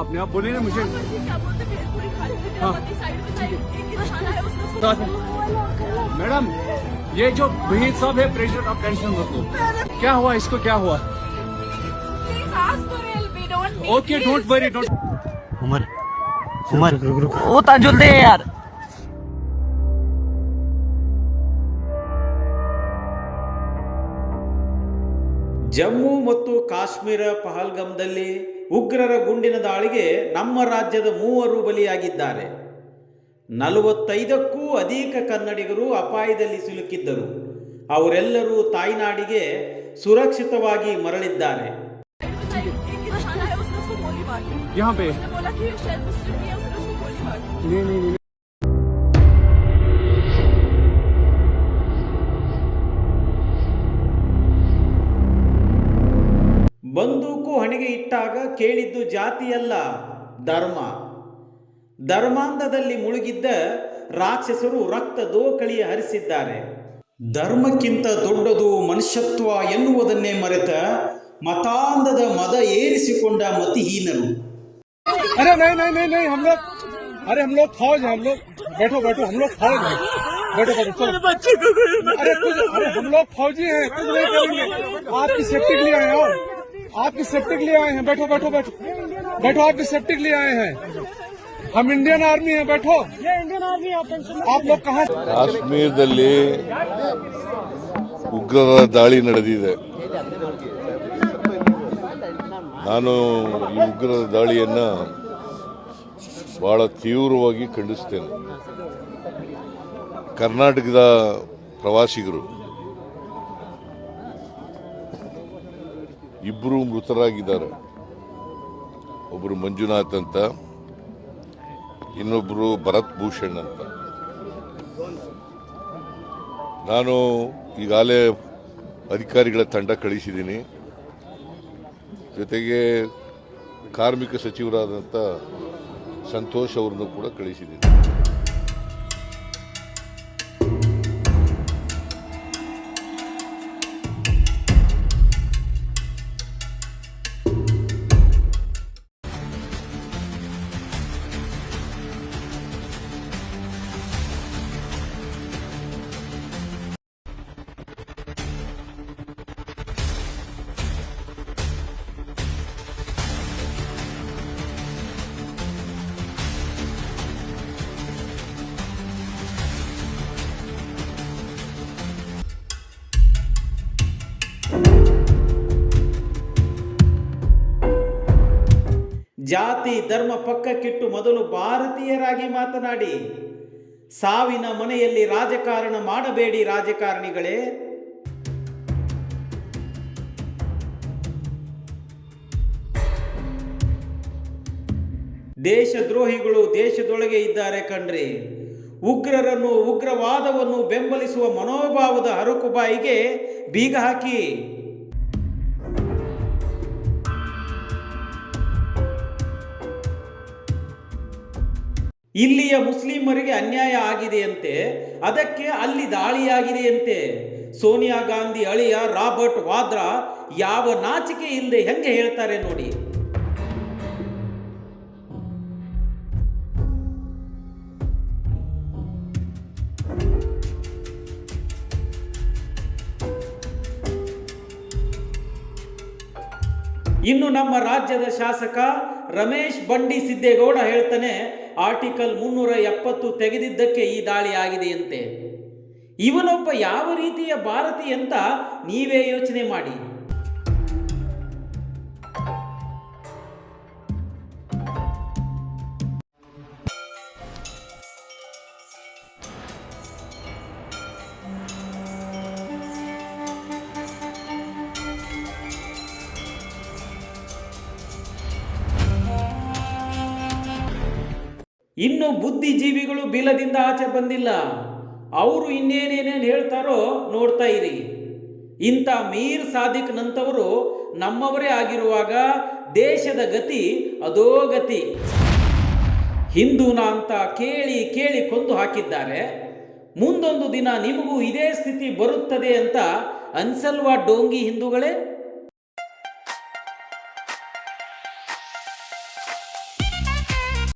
आपने, आप बोले ना मुझे। हाँ मैडम, ये जो वहीद साहब है प्रेसिडेंट, आप टेंशन मत लो। क्या हुआ इसको, क्या हुआ? Okay don't worry, don't. Umar वो ताजुल दे यार। ಜಮ್ಮು ಮತ್ತು ಕಾಶ್ಮೀರ ಪಹಲ್ಗಾಮ್ದಲ್ಲಿ ಉಗ್ರರ ಗುಂಡಿನ ದಾಳಿಗೆ ನಮ್ಮ ರಾಜ್ಯದ 3 ಬಲಿಯಾಗಿದ್ದಾರೆ. 45ಕ್ಕೂ ಅಧಿಕ ಕನ್ನಡಿಗರು ಅಪಾಯದಲ್ಲಿ ಸಿಲುಕಿದ್ದರು. ಅವರೆಲ್ಲರೂ ತಾಯ್ನಾಡಿಗೆ ಸುರಕ್ಷಿತವಾಗಿ ಮರಳಿದ್ದಾರೆ. ಬಂದೂಕು ಹಣೆಗೆ ಇಟ್ಟಾಗ ಕೇಳಿದ್ದು ಜಾತಿಯಲ್ಲ, ಧರ್ಮ. ಧರ್ಮಾಂಧದಲ್ಲಿ ಮುಳುಗಿದ್ದ ರಾಕ್ಷಸರು ರಕ್ತ ದೋಕಳಿ ಹರಿಸಿದ್ದಾರೆ. ಧರ್ಮಕ್ಕಿಂತ ದೊಡ್ಡದು ಮನುಷ್ಯತ್ವ ಎನ್ನುವುದನ್ನೇ ಮರೆತ ಮತಾಂಧದ ಮದ ಏರಿಸಿಕೊಂಡ ಮತಿಹೀನರು. अरे नहीं नहीं नहीं नहीं, हम लोग, अरे हम लोग फौज हैं, हम लोग बैठो बैठो, हम लोग फौज हैं, बैठो बैठो चलो। अरे हम लोग फौजी हैं, कुछ नहीं करेंगे, आपकी सेफ्टी के लिए आए हैं, आपकी सेफ्टी के लिए आए हैं, बैठो बैठो बैठो बैठो, आपकी सेफ्टी के लिए आए हैं, हम इंडियन आर्मी हैं, बैठो। ये इंडियन आर्मी आप लोग कहाँ? ಕಾಶ್ಮೀರದಲ್ಲಿ ಉಗ್ರರ ದಾಳಿ ನಡೆದಿದೆ. ನಾನು ಈ ಉಗ್ರರ ದಾಳಿಯನ್ನು ಬಹಳ ತೀವ್ರವಾಗಿ ಖಂಡಿಸ್ತೇನೆ. ಕರ್ನಾಟಕದ ಪ್ರವಾಸಿಗರು ಇಬ್ಬರು ಮೃತರಾಗಿದ್ದಾರೆ. ಒಬ್ಬರು ಮಂಜುನಾಥ್ ಅಂತ, ಇನ್ನೊಬ್ಬರು ಭರತ್ ಭೂಷಣ್ ಅಂತ. ನಾನು ಈಗಾಗಲೇ ಅಧಿಕಾರಿಗಳ ತಂಡ ಕಳಿಸಿದ್ದೀನಿ. ಜೊತೆಗೆ ಕಾರ್ಮಿಕ ಸಚಿವರಾದಂಥ ಸಂತೋಷ್ ಅವರನ್ನು ಕೂಡ ಕಳಿಸಿದ್ದೀನಿ. ಜಾತಿ ಧರ್ಮ ಪಕ್ಕಕ್ಕಿಟ್ಟು ಮೊದಲು ಭಾರತೀಯರಾಗಿ ಮಾತನಾಡಿ. ಸಾವಿನ ಮನೆಯಲ್ಲಿ ರಾಜಕಾರಣ ಮಾಡಬೇಡಿ ರಾಜಕಾರಣಿಗಳೇ. ದೇಶದ್ರೋಹಿಗಳು ದೇಶದೊಳಗೆ ಇದ್ದಾರೆ ಕಣ್ರಿ. ಉಗ್ರರನ್ನು, ಉಗ್ರವಾದವನ್ನು ಬೆಂಬಲಿಸುವ ಮನೋಭಾವದ ಹರಕುಬಾಯಿಗೆ ಬೀಗ ಹಾಕಿ. ಇಲ್ಲಿಯ ಮುಸ್ಲಿಮರಿಗೆ ಅನ್ಯಾಯ ಆಗಿದೆಯಂತೆ, ಅದಕ್ಕೆ ಅಲ್ಲಿ ದಾಳಿಯಾಗಿದೆಯಂತೆ. ಸೋನಿಯಾ ಗಾಂಧಿ ಅಳಿಯ ರಾಬರ್ಟ್ ವಾದ್ರಾ ಯಾವ ನಾಚಿಕೆ ಇಲ್ಲದೆ ಹೆಂಗೆ ಹೇಳ್ತಾರೆ ನೋಡಿ. ಇನ್ನು ನಮ್ಮ ರಾಜ್ಯದ ಶಾಸಕ ರಮೇಶ್ ಬಂಡಿ ಸಿದ್ದೇಗೌಡ ಹೇಳ್ತಾನೆ, ಆರ್ಟಿಕಲ್ 370 ತೆಗೆದಿದ್ದಕ್ಕೆ ಈ ದಾಳಿ ಆಗಿದೆಯಂತೆ. ಇವನೊಬ್ಬ ಯಾವ ರೀತಿಯ ಭಾರತೀಯ ಅಂತ ನೀವೇ ಯೋಚನೆ ಮಾಡಿ. ಇನ್ನು ಬುದ್ಧಿಜೀವಿಗಳು ಬಿಲದಿಂದ ಆಚೆ ಬಂದಿಲ್ಲ. ಅವರು ಇನ್ನೇನೇನೇನು ಹೇಳ್ತಾರೋ ನೋಡ್ತಾ ಇರಿ. ಇಂಥ ಮೀರ್ ಸಾದಿಕ್ ನಂತವರು ನಮ್ಮವರೇ ಆಗಿರುವಾಗ ದೇಶದ ಗತಿ ಅದೋ ಗತಿ. ಹಿಂದೂನ ಅಂತ ಕೇಳಿ ಕೇಳಿ ಕೊಂದು ಹಾಕಿದ್ದಾರೆ. ಮುಂದೊಂದು ದಿನ ನಿಮಗೂ ಇದೇ ಸ್ಥಿತಿ ಬರುತ್ತದೆ ಅಂತ ಅನ್ಸಲ್ವಾ ಡೋಂಗಿ ಹಿಂದೂಗಳೇ?